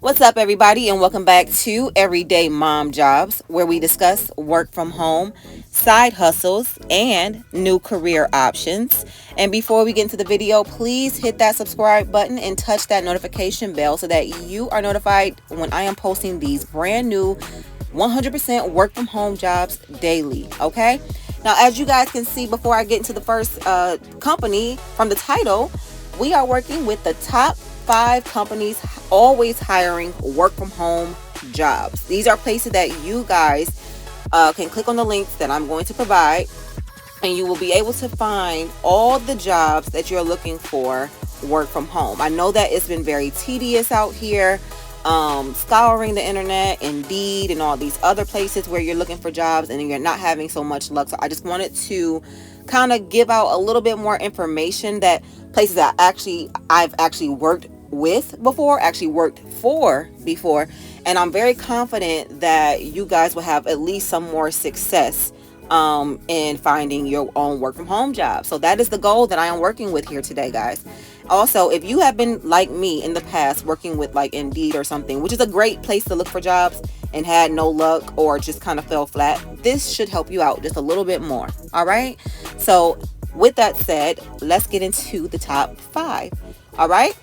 What's up, everybody, and welcome back to Everyday Mom Jobs, where we discuss work from home, side hustles, and new career options. And before we get into the video, please hit that subscribe button and touch that notification bell so that you are notified when I am posting these brand new 100% work from home jobs daily. Okay? Now, as you guys can see, before I get into the first company from the title, we are working with the top 5 companies always hiring work from home jobs. These are places that you guys can click on the links that I'm going to provide, and you will be able to find all the jobs that you're looking for work from home. I know that it's been very tedious out here, scouring the internet, Indeed, and all these other places where you're looking for jobs and you're not having so much luck. So I just wanted to kind of give out a little bit more information that places that I've actually worked with before, actually worked for before, and I'm very confident that you guys will have at least some more success in finding your own work from home job. So that is the goal that I am working with here today, guys. Also, if you have been like me in the past working with like Indeed or something, which is a great place to look for jobs, and had no luck or just kind of fell flat, this should help you out just a little bit more. All right, so with that said, let's get into the top 5. All right,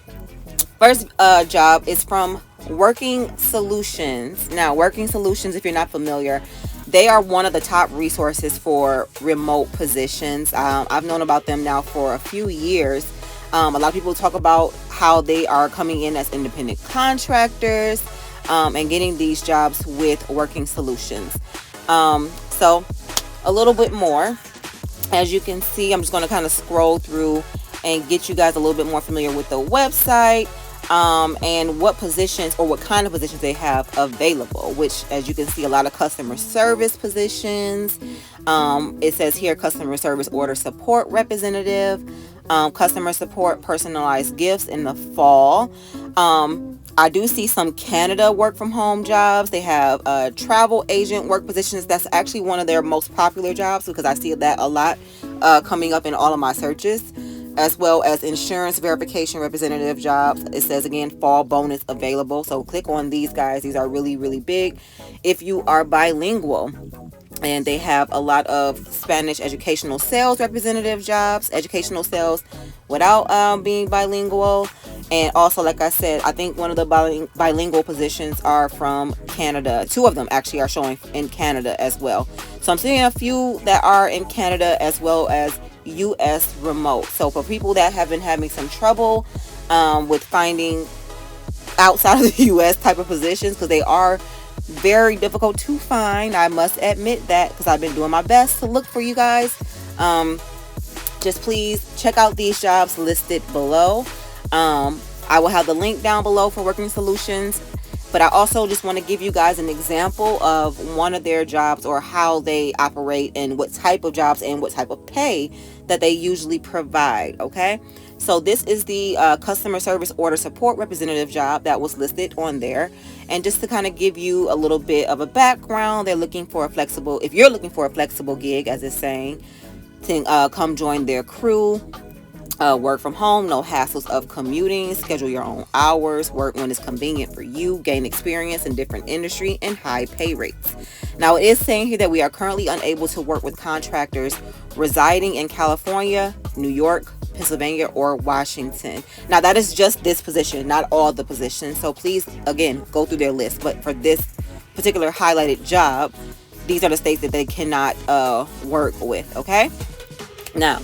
first job is from Working Solutions. Now, Working Solutions, if you're not familiar, they are one of the top resources for remote positions. I've known about them now for a few years. A lot of people talk about how they are coming in as independent contractors and getting these jobs with Working Solutions. So a little bit more. As you can see, I'm just going to kind of scroll through and get you guys a little bit more familiar with the website, and what positions or what kind of positions they have available, which, as you can see, a lot of customer service positions. It says here customer service order support representative, customer support personalized gifts in the fall. I do see some Canada work from home jobs. They have travel agent work positions. That's actually one of their most popular jobs because I see that a lot coming up in all of my searches, as well as insurance verification representative jobs. It says again, fall bonus available. So click on these guys. These are really, really big if you are bilingual. And they have a lot of Spanish educational sales representative jobs, educational sales without being bilingual. And also, like I said, I think one of the bilingual positions are from Canada. 2 of them actually are showing in Canada as well. So I'm seeing a few that are in Canada as well as US remote. So for people that have been having some trouble with finding outside of the US type of positions, because they are very difficult to find, I must admit that, because I've been doing my best to look for you guys. Just please check out these jobs listed below. I will have the link down below for Working Solutions, but I also just want to give you guys an example of one of their jobs, or how they operate, and what type of jobs and what type of pay that they usually provide. Okay, so this is the customer service order support representative job that was listed on there. And just to kind of give you a little bit of a background, they're looking for a flexible, if you're looking for a flexible gig, as it's saying, to come join their crew. Work from home, no hassles of commuting, schedule your own hours, work when it's convenient for you, gain experience in different industry, and high pay rates. Now, it is saying here that we are currently unable to work with contractors residing in California, New York, Pennsylvania, or Washington. Now, that is just this position, not all the positions. So please, again, go through their list. But for this particular highlighted job, these are the states that they cannot work with. Okay. Now,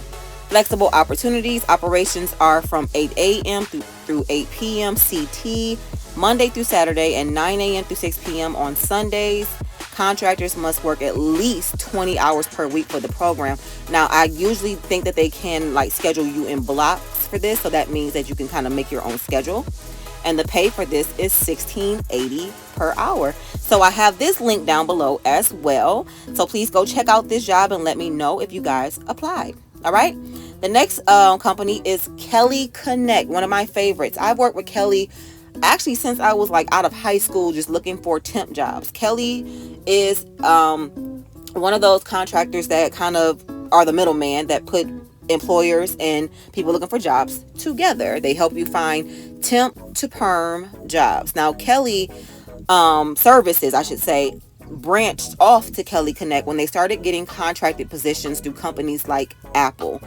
flexible opportunities. Operations are from 8 a.m. through 8 p.m. CT, Monday through Saturday, and 9 a.m. through 6 p.m. on Sundays. Contractors must work at least 20 hours per week for the program. Now, I usually think that they can like schedule you in blocks for this, so that means that you can kind of make your own schedule. And the pay for this is $16.80 per hour. So I have this link down below as well. So please go check out this job and let me know if you guys applied. All right. The next company is Kelly Connect, one of my favorites. I've worked with Kelly actually since I was like out of high school, just looking for temp jobs. Kelly is one of those contractors that kind of are the middleman that put employers and people looking for jobs together. They help you find temp to perm jobs. Now, Kelly services, I should say, branched off to Kelly Connect when they started getting contracted positions through companies like Apple.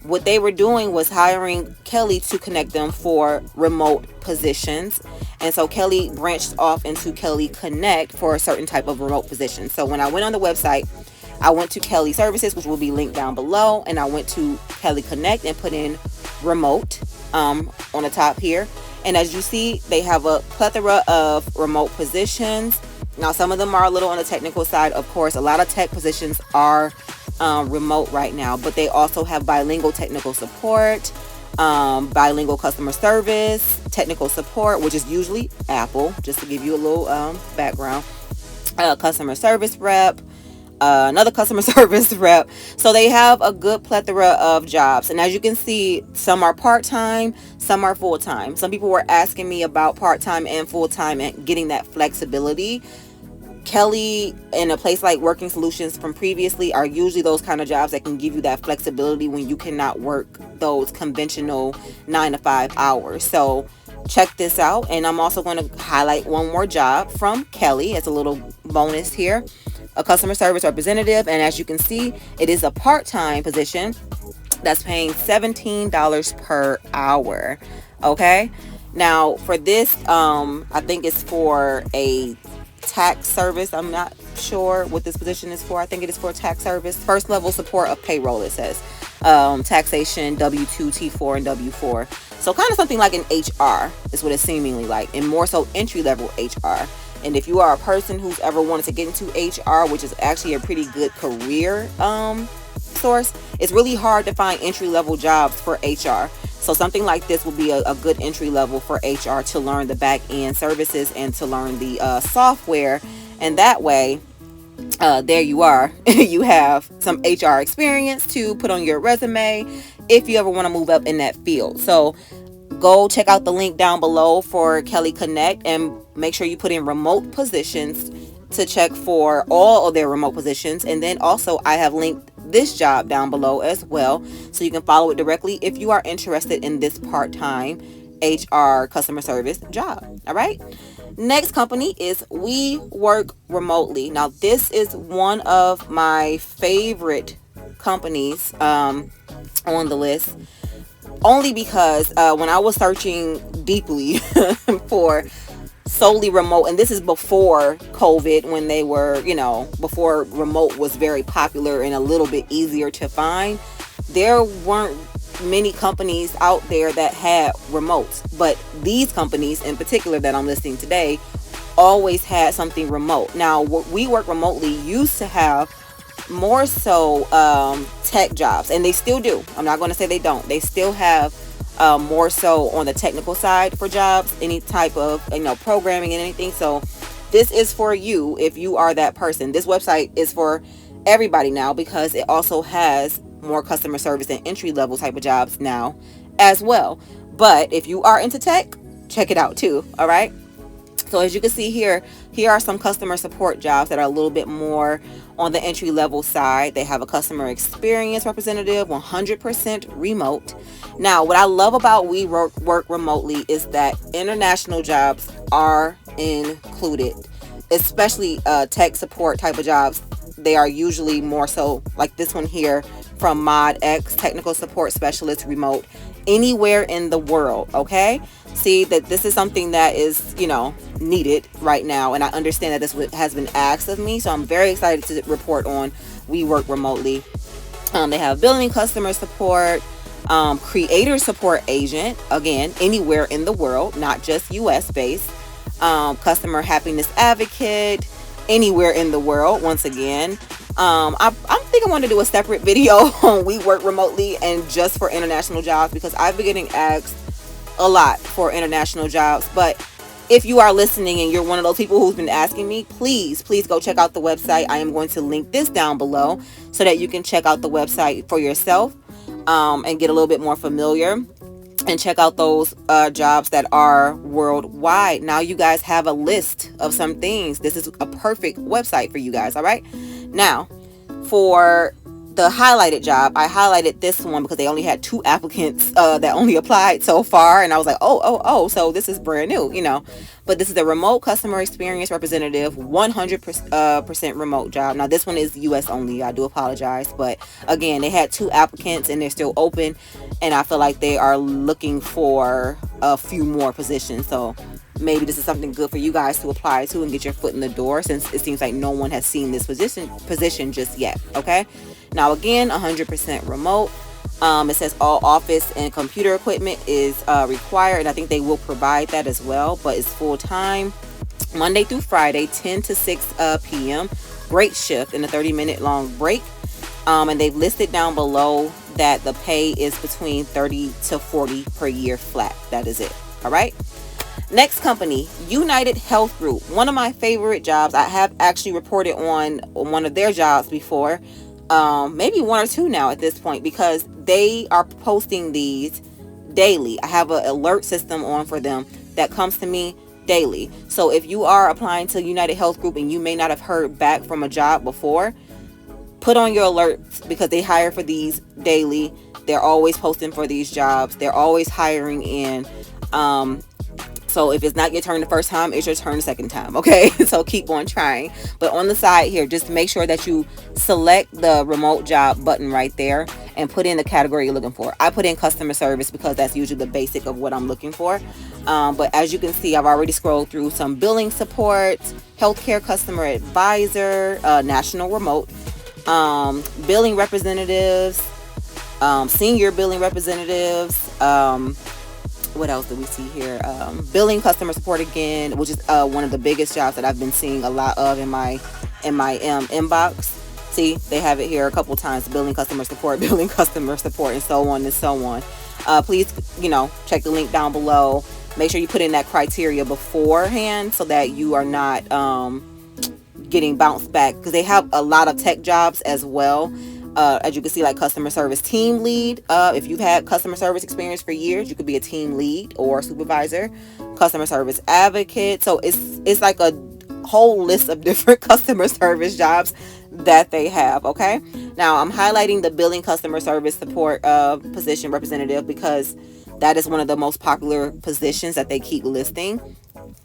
What they were doing was hiring Kelly to connect them for remote positions. And so Kelly branched off into Kelly Connect for a certain type of remote position. So when I went on the website, I went to Kelly Services, which will be linked down below, and I went to Kelly Connect and put in remote on the top here. And as you see, they have a plethora of remote positions. Now, some of them are a little on the technical side. Of course, a lot of tech positions are remote right now, but they also have bilingual technical support, bilingual customer service, technical support, which is usually Apple, just to give you a little background, customer service rep, another customer service rep. So they have a good plethora of jobs. And as you can see, some are part-time, some are full-time. Some people were asking me about part-time and full-time and getting that flexibility. Kelly and a place like Working Solutions from previously are usually those kind of jobs that can give you that flexibility when you cannot work those conventional 9 to 5 hours. So check this out. And I'm also going to highlight one more job from Kelly as a little bonus here. A customer service representative, and as you can see, it is a part-time position that's paying $17 per hour. Okay, now for this, I think it's for a tax service. I'm not sure what this position is for. I think it is for a tax service, first level support of payroll. It says taxation, W2, T4, and W4. So kind of something like an HR is what it's seemingly like, and more so entry level HR. And if you are a person who's ever wanted to get into HR, which is actually a pretty good career source, it's really hard to find entry-level jobs for HR. So something like this will be a good entry level for HR to learn the back-end services and to learn the software. And that way, there you are. You have some HR experience to put on your resume if you ever want to move up in that field. So go check out the link down below for Kelly Connect and make sure you put in remote positions to check for all of their remote positions. And then also I have linked this job down below as well, so you can follow it directly if you are interested in this part-time HR customer service job. All right. Next company is We Work Remotely. Now this is one of my favorite companies on the list. Only because when I was searching deeply for solely remote, and this is before COVID, when they were, before remote was very popular and a little bit easier to find, there weren't many companies out there that had remotes. But these companies in particular that I'm listing today always had something remote. Now, We Work Remotely used to have more so tech jobs, and they still do. I'm not going to say they don't. They still have more so on the technical side for jobs, any type of programming and anything. So this is for you if you are that person. This website is for everybody now because it also has more customer service and entry level type of jobs now as well. But if you are into tech, check it out too. All right. So as you can see here are some customer support jobs that are a little bit more on the entry level side. They have a customer experience representative, 100% remote. Now, what I love about We Work Remotely is that international jobs are included, especially tech support type of jobs. They are usually more so like this one here from Mod X, technical support specialist, remote, anywhere in the world. Okay. See that this is something that is, needed right now. And I understand that this has been asked of me. So I'm very excited to report on We Work Remotely. They have billing, customer support, creator support agent, again, anywhere in the world, not just US based, customer happiness advocate, anywhere in the world. Once again, I think I want to do a separate video on We Work Remotely and just for international jobs, because I've been getting asked a lot for international jobs. But if you are listening and you're one of those people who's been asking me, please go check out the website. I am going to link this down below so that you can check out the website for yourself and get a little bit more familiar and check out those jobs that are worldwide. Now you guys have a list of some things. This is a perfect website for you guys. All right. Now, for the highlighted job, I highlighted this one because they only had 2 applicants that only applied so far, and I was like, oh, so this is brand new, but this is the remote customer experience representative, 100% remote job. Now this one is US only, I do apologize, but again, they had 2 applicants and they're still open, and I feel like they are looking for a few more positions. So maybe this is something good for you guys to apply to and get your foot in the door, since it seems like no one has seen this position just yet. Okay, now again, 100% remote. It says all office and computer equipment is required, and I think they will provide that as well, but it's full time, Monday through Friday, 10 to 6 p.m. Great shift and a 30-minute long break. And they've listed down below that the pay is between 30 to 40 per year flat. That is it. All right. Next company, United Health Group. One of my favorite jobs. I have actually reported on one of their jobs before. Maybe 1 or 2 now at this point, because they are posting these daily. I have an alert system on for them that comes to me daily. So if you are applying to United Health Group and you may not have heard back from a job before, put on your alerts, because they hire for these daily. They're always posting for these jobs. They're always hiring in. So if it's not your turn the first time, it's your turn the second time. Okay, so keep on trying. But on the side here, just make sure that you select the remote job button right there and put in the category you're looking for. I put in customer service because that's usually the basic of what I'm looking for. But as you can see, I've already scrolled through some billing support, healthcare customer advisor, national remote, billing representatives, senior billing representatives, what else do we see here? Billing customer support again, which is one of the biggest jobs that I've been seeing a lot of in my inbox. See, they have it here a couple times: billing customer support, and so on and so on. Please, check the link down below. Make sure you put in that criteria beforehand so that you are not getting bounced back, because they have a lot of tech jobs as well. As you can see, like customer service team lead. If you've had customer service experience for years, you could be a team lead or supervisor. Customer service advocate. So it's like a whole list of different customer service jobs that they have. Okay, now I'm highlighting the billing customer service support position representative, because that is one of the most popular positions that they keep listing.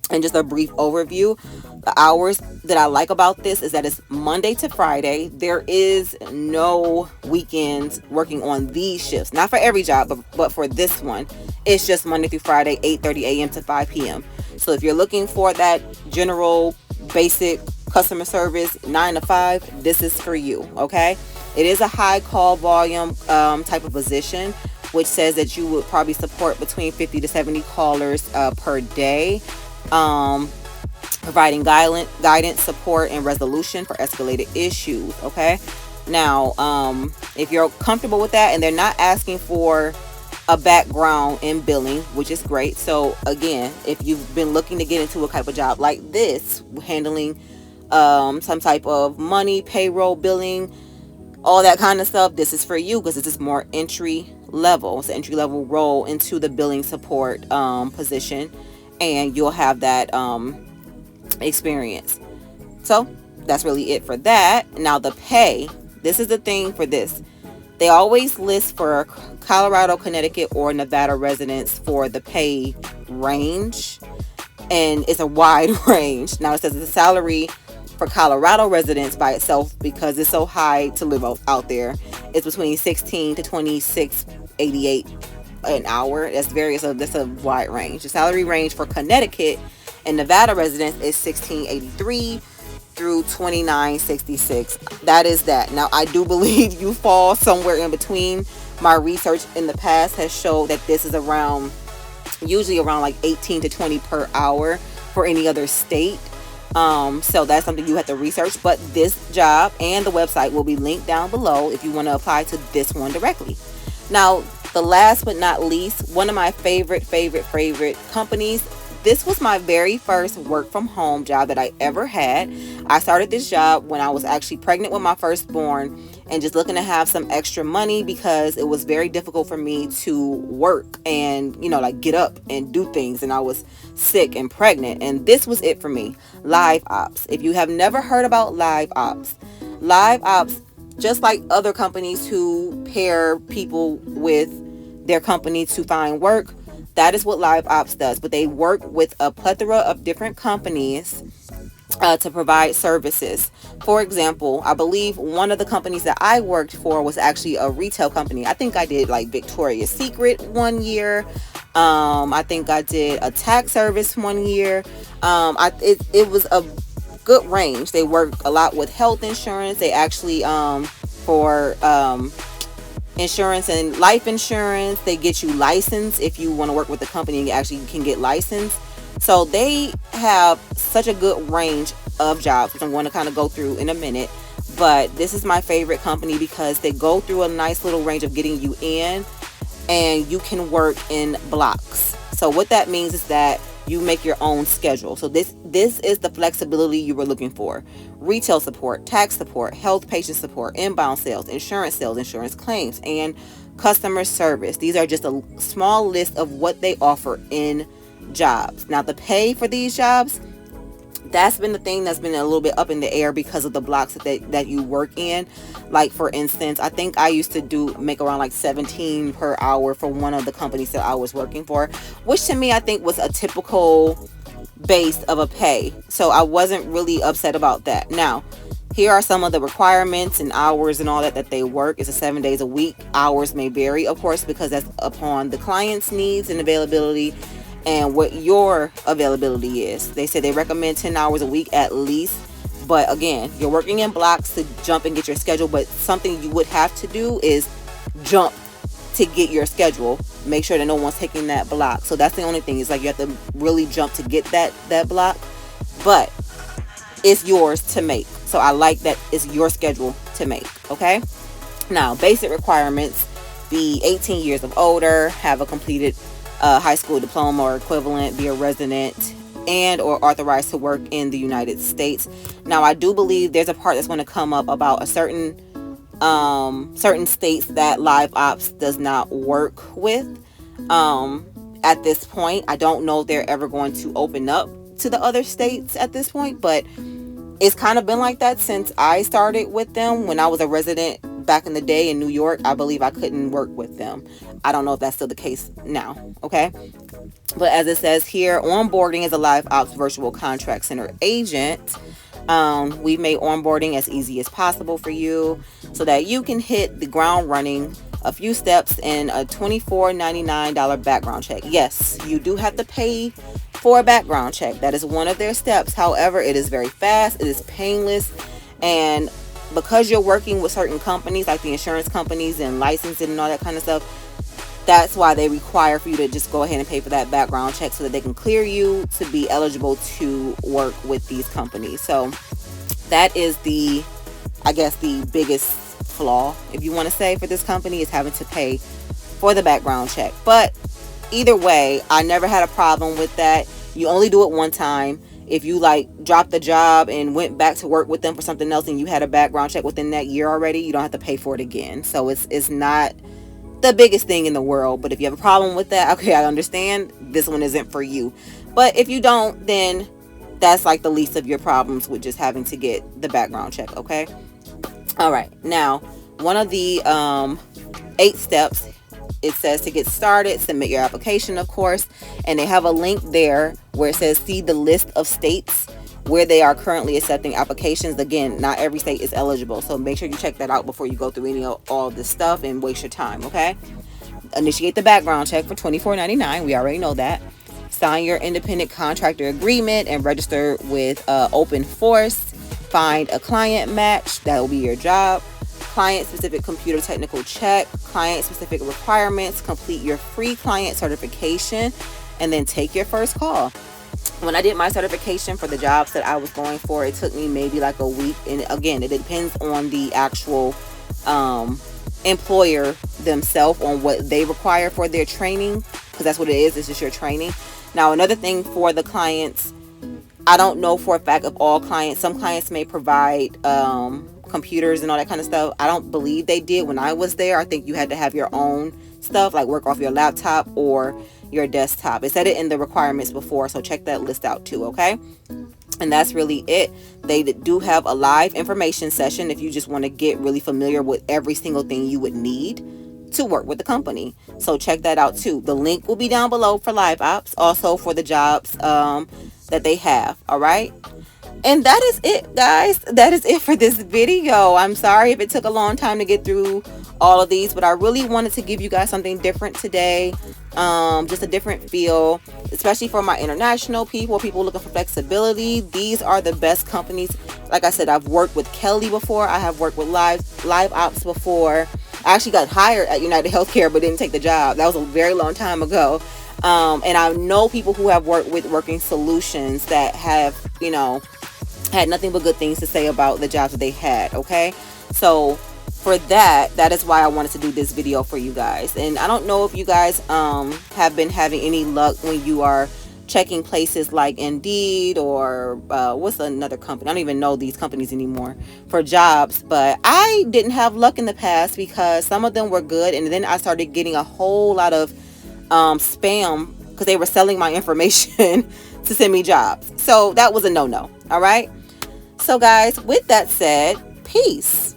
And just a brief overview, the hours that I like about this is that it's Monday to Friday. There is no weekends working on these shifts. Not for every job, but for this one, it's just Monday through Friday, 8:30 a.m. to 5 p.m. So if you're looking for that general basic customer service 9 to 5, this is for you. Okay, it is a high call volume type of position, which says that you would probably support between 50 to 70 callers per day. Providing guidance, support, and resolution for escalated issues. Okay, now if you're comfortable with that, and they're not asking for a background in billing, which is great. So again, if you've been looking to get into a type of job like this, handling some type of money, payroll, billing, all that kind of stuff, this is for you, because this is more entry level. It's an entry level role into the billing support position, and you'll have that experience. So that's really it for that. Now the pay, this is the thing for this. They always list for Colorado, Connecticut, or Nevada residents for the pay range, and it's a wide range. Now it says the salary for Colorado residents by itself, because it's so high to live out there, it's between 16 to 26.88 an hour. That's a wide range. The salary range for Connecticut and Nevada residents is 16.83 through 29.66. That is that. Now I do believe you fall somewhere in between. My research in the past has showed that this is usually around like 18 to 20 per hour for any other state. So that's something you have to research, but this job and the website will be linked down below if you want to apply to this one directly. Now, the last but not least, one of my favorite companies. This was my very first work from home job that I ever had. I started this job when I was actually pregnant with my firstborn and just looking to have some extra money, because it was very difficult for me to work and, like get up and do things. And I was sick and pregnant. And this was it for me. LiveOps. If you have never heard about LiveOps just like other companies who pair people with their company to find work, that is what LiveOps does. But they work with a plethora of different companies to provide services. For example, I believe one of the companies that I worked for was actually a retail company. I think I did like Victoria's Secret one year. I think I did a tax service one year. It was a good range. They work a lot with health insurance. They actually for insurance and life insurance, they get you licensed. If you want to work with the company, you actually can get licensed. So they have such a good range of jobs, which I'm going to kind of go through in a minute. But this is my favorite company because they go through a nice little range of getting you in, and you can work in blocks. So what that means is that you make your own schedule. So this is the flexibility you were looking for. Retail support, tax support, health patient support, inbound sales, insurance claims, and customer service. These are just a small list of what they offer in jobs. Now the pay for these jobs, that's been the thing that's been a little bit up in the air because of the blocks that you work in. Like for instance, I think I used to make around like 17 per hour for one of the companies that I was working for, which to me I think was a typical base of a pay. So I wasn't really upset about that. Now, here are some of the requirements and hours and all that they work. It's a 7 days a week. Hours may vary, of course, because that's upon the client's needs and availability and what your availability is. They say they recommend 10 hours a week at least. But again, you're working in blocks to jump and get your schedule. But something you would have to do is jump to get your schedule. Make sure that no one's taking that block. So that's the only thing. It's like you have to really jump to get that block. But it's yours to make. So I like that it's your schedule to make. Okay. Now, basic requirements: be 18 years of older, have a completed high school diploma or equivalent, be a resident and or authorized to work in the United States. Now, I do believe there's a part that's going to come up about a certain states that LiveOps does not work with at this point. I don't know if they're ever going to open up to the other states at this point, but it's kind of been like that since I started with them. When I was a resident back in the day in New York, I believe I couldn't work with them. I don't know if that's still the case now. Okay. But as it says here, onboarding as a LiveOps virtual contract center agent. We've made onboarding as easy as possible for you so that you can hit the ground running. A few steps and a $24.99 background check. Yes, you do have to pay for a background check. That is one of their steps. However, it is very fast. It is painless. And because you're working with certain companies like the insurance companies and licensing and all that kind of stuff, that's why they require for you to just go ahead and pay for that background check so that they can clear you to be eligible to work with these companies. So that is the biggest flaw, if you want to say, for this company, is having to pay for the background check. But either way, I never had a problem with that. You only do it one time. If you dropped the job and went back to work with them for something else and you had a background check within that year already, you don't have to pay for it again. So it's not the biggest thing in the world. But if you have a problem with that, okay, I understand. This one isn't for you. But if you don't, then that's like the least of your problems with just having to get the background check. Okay. All right. Now, one of the 8 steps, it says to get started, submit your application, of course. And they have a link there where it says see the list of states where they are currently accepting applications. Again, not every state is eligible. So make sure you check that out before you go through all this stuff and waste your time. Okay. Initiate the background check for $24.99. We already know that. Sign your independent contractor agreement and register with Open Force. Find a client match. That will be your job. Client-specific computer technical check. Client-specific requirements. Complete your free client certification. And then take your first call. When I did my certification for the jobs that I was going for, it took me maybe like a week. And again, it depends on the actual employer themselves on what they require for their training. Because that's what it is. It's just your training. Now, another thing for the clients, I don't know for a fact of all clients. Some clients may provide computers and all that kind of stuff. I don't believe they did when I was there. I think you had to have your own stuff, like work off your laptop or your desktop. It said it in the requirements before, so check that list out too, okay? And that's really it. They do have a live information session if you just want to get really familiar with every single thing you would need to work with the company. So check that out too. The link will be down below for LiveOps, also for the jobs that they have. All right. And that is it, guys. That is it for this video. I'm sorry if it took a long time to get through all of these, but I really wanted to give you guys something different today. Just a different feel, especially for my international people looking for flexibility. These are the best companies. Like I said, I've worked with Kaale before. I have worked with LiveOps before. I actually got hired at United Healthcare but didn't take the job. That was a very long time ago. And I know people who have worked with Working Solutions that have, had nothing but good things to say about the jobs that they had. Okay, so for that is why I wanted to do this video for you guys. And I don't know if you guys have been having any luck when you are checking places like Indeed or what's another company, I don't even know these companies anymore, for jobs. But I didn't have luck in the past because some of them were good, and then I started getting a whole lot of spam because they were selling my information to send me jobs. So that was a no-no. All right, so guys, with that said, peace.